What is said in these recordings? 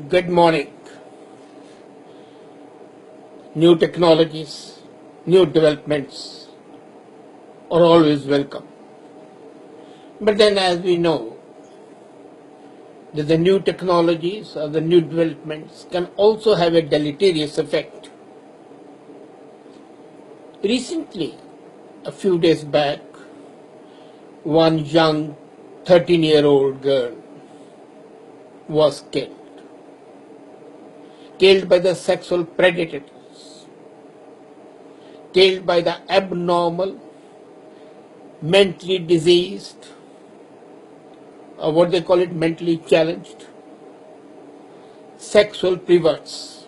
Good morning. New technologies, new developments are always welcome. But then, as we know, that the new technologies or the new developments can also have a deleterious effect. Recently, a few days back, one young 13-year-old girl was killed by the sexual predators, killed by the abnormal, mentally diseased, or what they call it, mentally challenged, sexual perverts,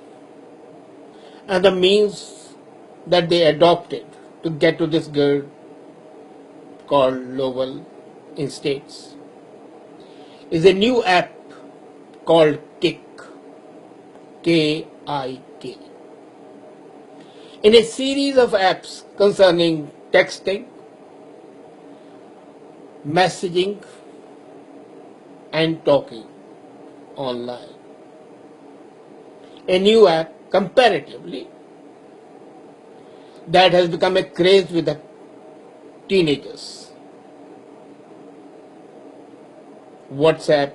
and the means that they adopted to get to this girl called Lowell in States is a new app called Kick, K-I-K. In a series of apps concerning texting, messaging, and talking online. A new app, comparatively, that has become a craze with the teenagers. WhatsApp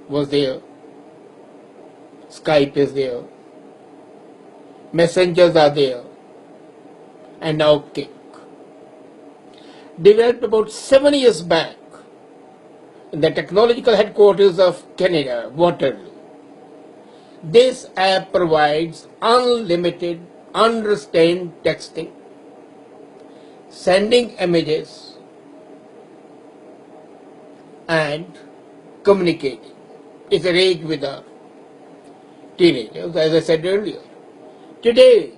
was there, Skype is there, messengers are there, and now Kick. Developed about 7 years back in the technological headquarters of Canada, Waterloo. This app provides unlimited, unrestrained texting, sending images, and communicating. It's a rage with the teenagers, as I said earlier. Today,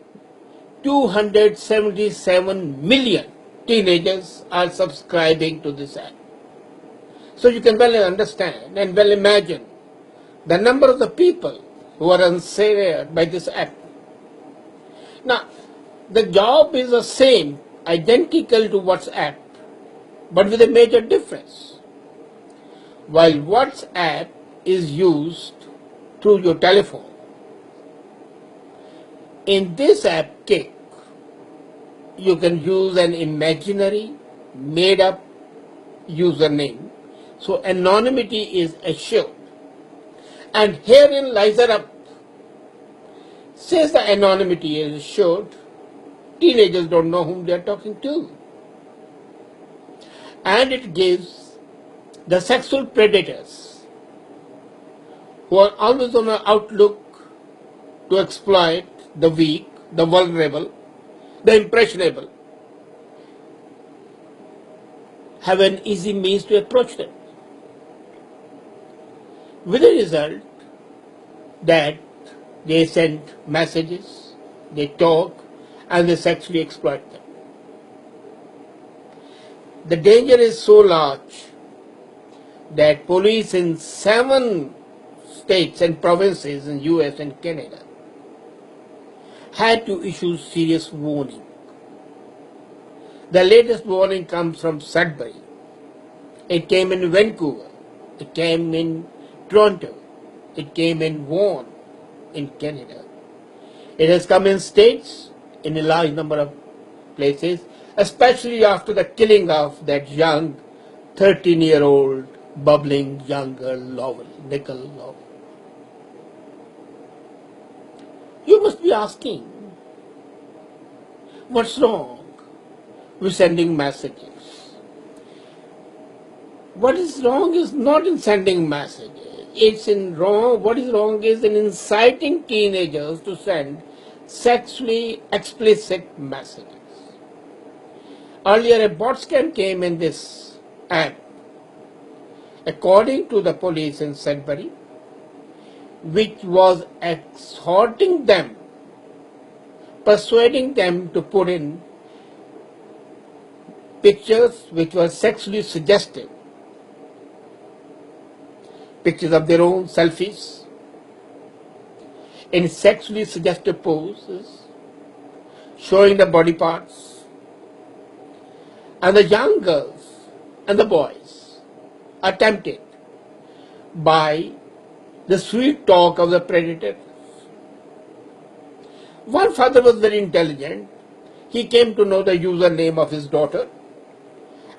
277 million teenagers are subscribing to this app. So you can well understand and well imagine the number of the people who are ensnared by this app. Now, the job is the same, identical to WhatsApp, but with a major difference. While WhatsApp is used through your telephone, in this app, Kick, you can use an imaginary, made-up username, so anonymity is assured. And herein lies the rub. Since the anonymity is assured, teenagers don't know whom they are talking to. And it gives the sexual predators, who are always on the outlook to exploit the weak, the vulnerable, the impressionable, have an easy means to approach them. With the result that they send messages, they talk, and they sexually exploit them. The danger is so large that police in 7 states and provinces in US and Canada had to issue serious warning. The latest warning comes from Sudbury. It came in Vancouver. It came in Toronto. It came in Vaughan in Canada. It has come in states in a large number of places, especially after the killing of that young 13-year-old bubbling young girl, Nicole Lowell. You must be asking, what's wrong with sending messages? What is wrong is not in sending messages. What is wrong is in inciting teenagers to send sexually explicit messages. Earlier, a bot scam came in this app. According to the police in Sudbury, which was exhorting them, persuading them to put in pictures which were sexually suggestive, pictures of their own selfies, in sexually suggestive poses, showing the body parts, and the young girls and the boys are tempted by the sweet talk of the predator. One father was very intelligent. He came to know the username of his daughter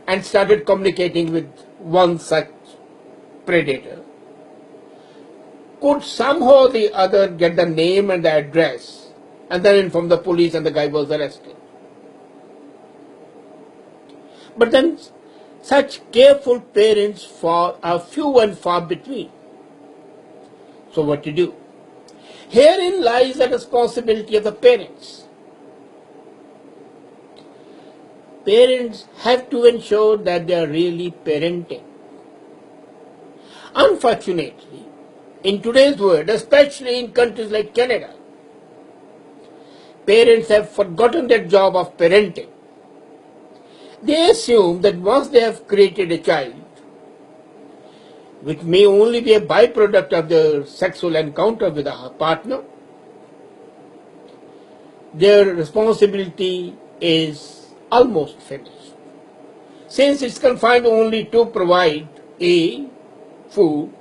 and started communicating with one such predator. Could somehow or the other get the name and the address and then inform the police, and the guy was arrested. But then such careful parents are few and far between. So what to do? Herein lies the responsibility of the parents. Parents have to ensure that they are really parenting. Unfortunately, in today's world, especially in countries like Canada, parents have forgotten their job of parenting. They assume that once they have created a child, which may only be a byproduct of their sexual encounter with a partner, their responsibility is almost finished. Since it's confined only to provide A, food,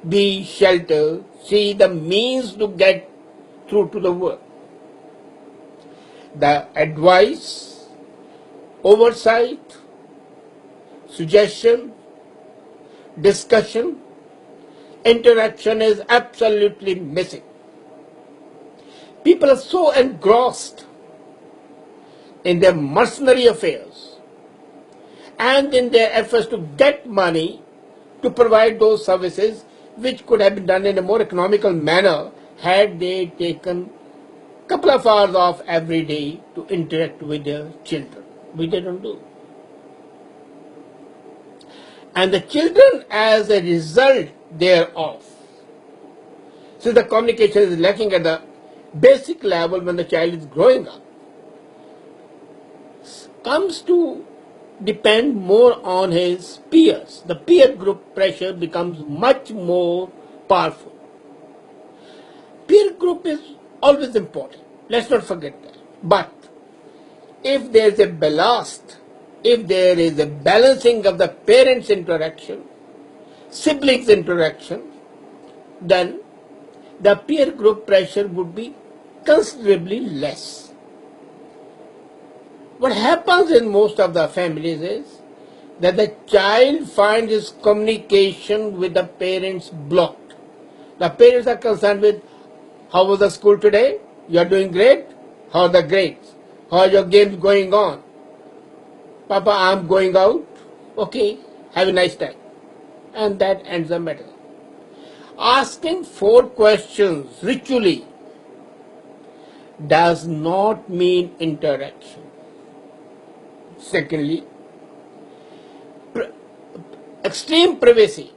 B, shelter, C, the means to get through to the world. The advice, oversight, suggestion, discussion, interaction is absolutely missing. People are so engrossed in their mercenary affairs and in their efforts to get money to provide those services which could have been done in a more economical manner had they taken a couple of hours off every day to interact with their children, which they don't do. And the children, as a result thereof, since the communication is lacking at the basic level when the child is growing up, comes to depend more on his peers. The peer group pressure becomes much more powerful. Peer group is always important. Let's not forget that. But if there is a ballast, if there is a balancing of the parents' interaction, siblings' interaction, then the peer group pressure would be considerably less. What happens in most of the families is that the child finds his communication with the parents blocked. The parents are concerned with, how was the school today? You are doing great? How are the grades? How are your games going on? Papa, I'm going out. Okay, have a nice time. And that ends the matter. Asking 4 questions ritually does not mean interaction. Secondly, extreme privacy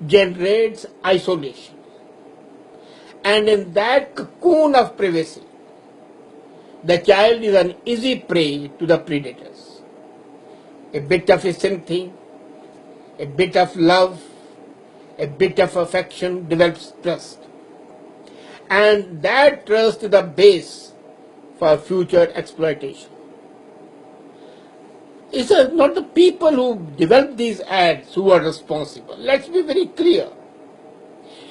generates isolation. And in that cocoon of privacy, the child is an easy prey to the predators. A bit of a sympathy, a bit of love, a bit of affection develops trust. And that trust is the base for future exploitation. It's not the people who develop these ads who are responsible. Let's be very clear.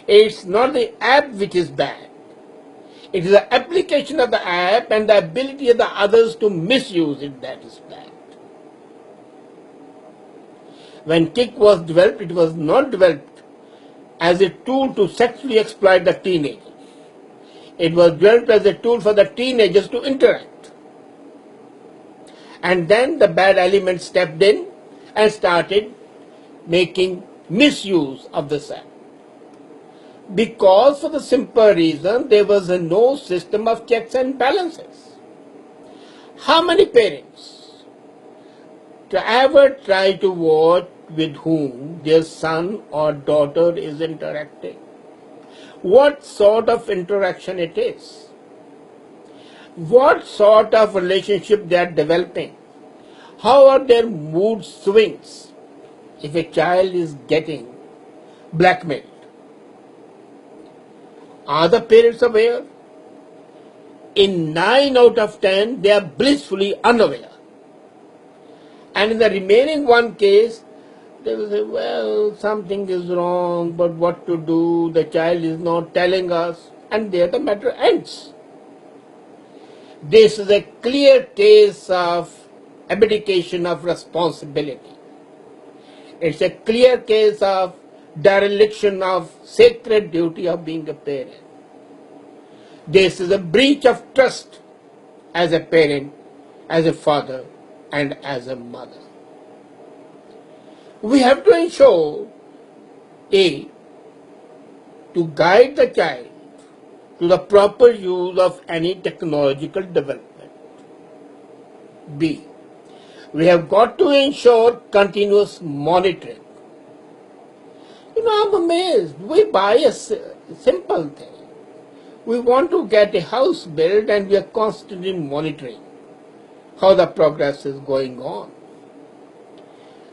It's not the app which is bad. It is the application of the app and the ability of the others to misuse it that is bad. When Kik was developed, it was not developed as a tool to sexually exploit the teenagers. It was developed as a tool for the teenagers to interact. And then the bad elements stepped in and started making misuse of this app. Because for the simple reason there was no system of checks and balances. How many parents ever try to watch with whom their son or daughter is interacting? What sort of interaction it is? What sort of relationship they are developing? How are their mood swings if a child is getting blackmailed? Are the parents aware? In 9 out of 10, they are blissfully unaware. And in the remaining 1 case, They will say, well, something is wrong, but what to do? The child is not telling us, and there the matter ends. This is a clear case of abdication of responsibility. It's a clear case of dereliction of sacred duty of being a parent. This is a breach of trust as a parent, as a father, and as a mother. We have to ensure, A, to guide the child to the proper use of any technological development. B, we have got to ensure continuous monitoring. I'm amazed. We buy a simple thing. We want to get a house built and we are constantly monitoring how the progress is going on.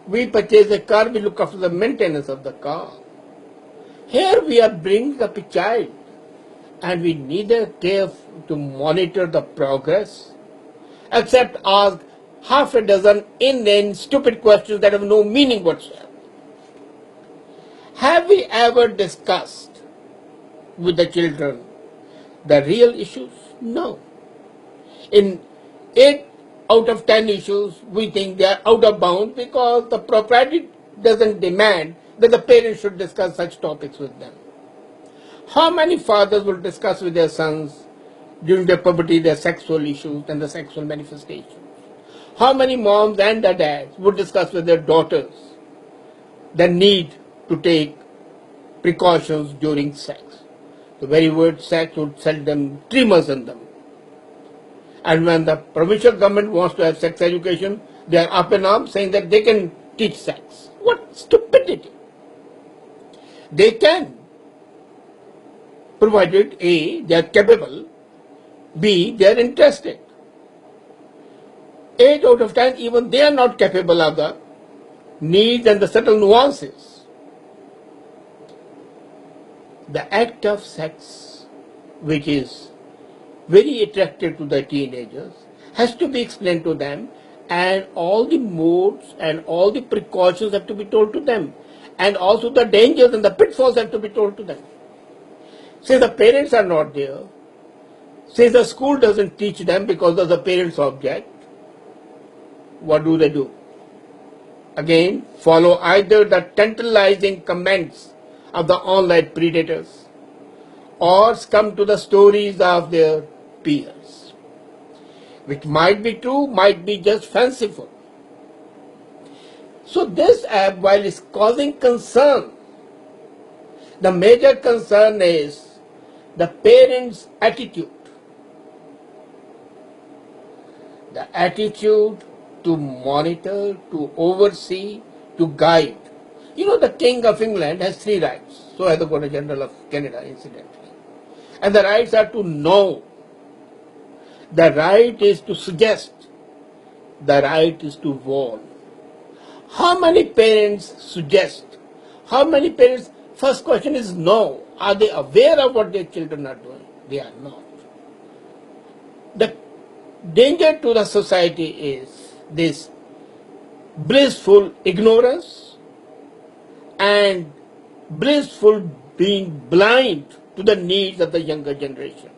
We purchase a car, we look after the maintenance of the car. Here we are bringing up a child and we neither care to monitor the progress except ask half a dozen inane stupid questions that have no meaning whatsoever. Have we ever discussed with the children the real issues? No. In 8 out of 10 issues, we think they are out of bounds because the propriety doesn't demand that the parents should discuss such topics with them. How many fathers will discuss with their sons during their puberty their sexual issues and the sexual manifestations? How many moms and their dads would discuss with their daughters the need to take precautions during sex? The very word sex would send them tremors in them. And when the provincial government wants to have sex education, they are up in arms saying that they can teach sex. What stupidity! They can, provided A, they are capable, B, they are interested. 8 out of 10, even they are not capable of the needs and the subtle nuances. The act of sex, which is very attractive to the teenagers, has to be explained to them, and all the modes and all the precautions have to be told to them, and also the dangers and the pitfalls have to be told to them. Say the parents are not there, say the school doesn't teach them because of the parents' object, what do? Again, follow either the tantalizing comments of the online predators or succumb to the stories of their peers, which might be true, might be just fanciful. So this app, while it's causing concern, the major concern is the parents' attitude. The attitude to monitor, to oversee, to guide. The King of England has 3 rights. So has the Governor General of Canada, incidentally. And the rights are to know. The right is to suggest. The right is to warn. How many parents suggest? How many parents, first question is no. Are they aware of what their children are doing? They are not. The danger to the society is this blissful ignorance and blissful being blind to the needs of the younger generation.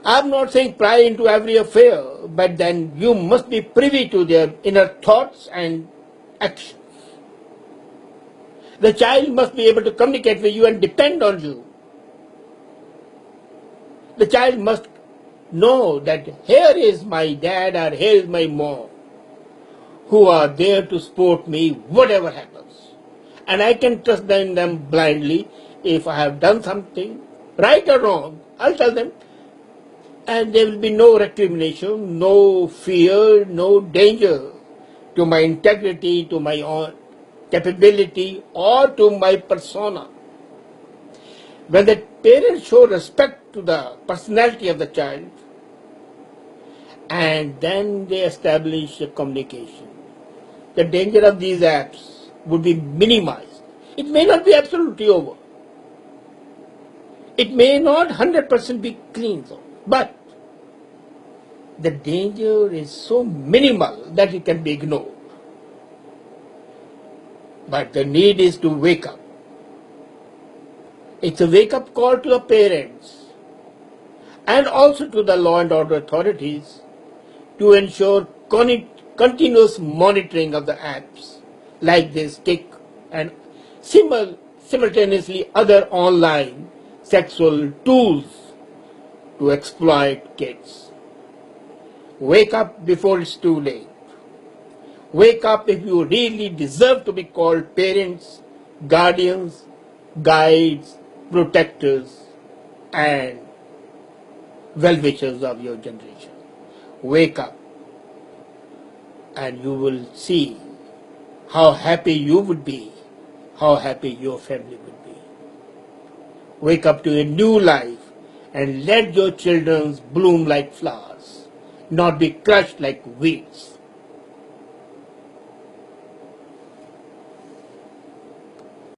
I'm not saying pry into every affair, but then you must be privy to their inner thoughts and actions. The child must be able to communicate with you and depend on you. The child must know that here is my dad or here is my mom who are there to support me whatever happens. And I can trust them blindly. If I have done something, right or wrong, I'll tell them. And there will be no recrimination, no fear, no danger to my integrity, to my own capability, or to my persona. When the parents show respect to the personality of the child, and then they establish a communication, the danger of these apps would be minimized. It may not be absolutely over. It may not 100% be clean, but the danger is so minimal that it can be ignored. But the need is to wake up. It's a wake-up call to the parents and also to the law and order authorities to ensure continuous monitoring of the apps like this Kick and simultaneously other online sexual tools to exploit kids. Wake up before it's too late. Wake up if you really deserve to be called parents, guardians, guides, protectors, and well-wishers of your generation. Wake up and you will see how happy you would be, how happy your family would be. Wake up to a new life and let your children bloom like flowers, not be crushed like weeds.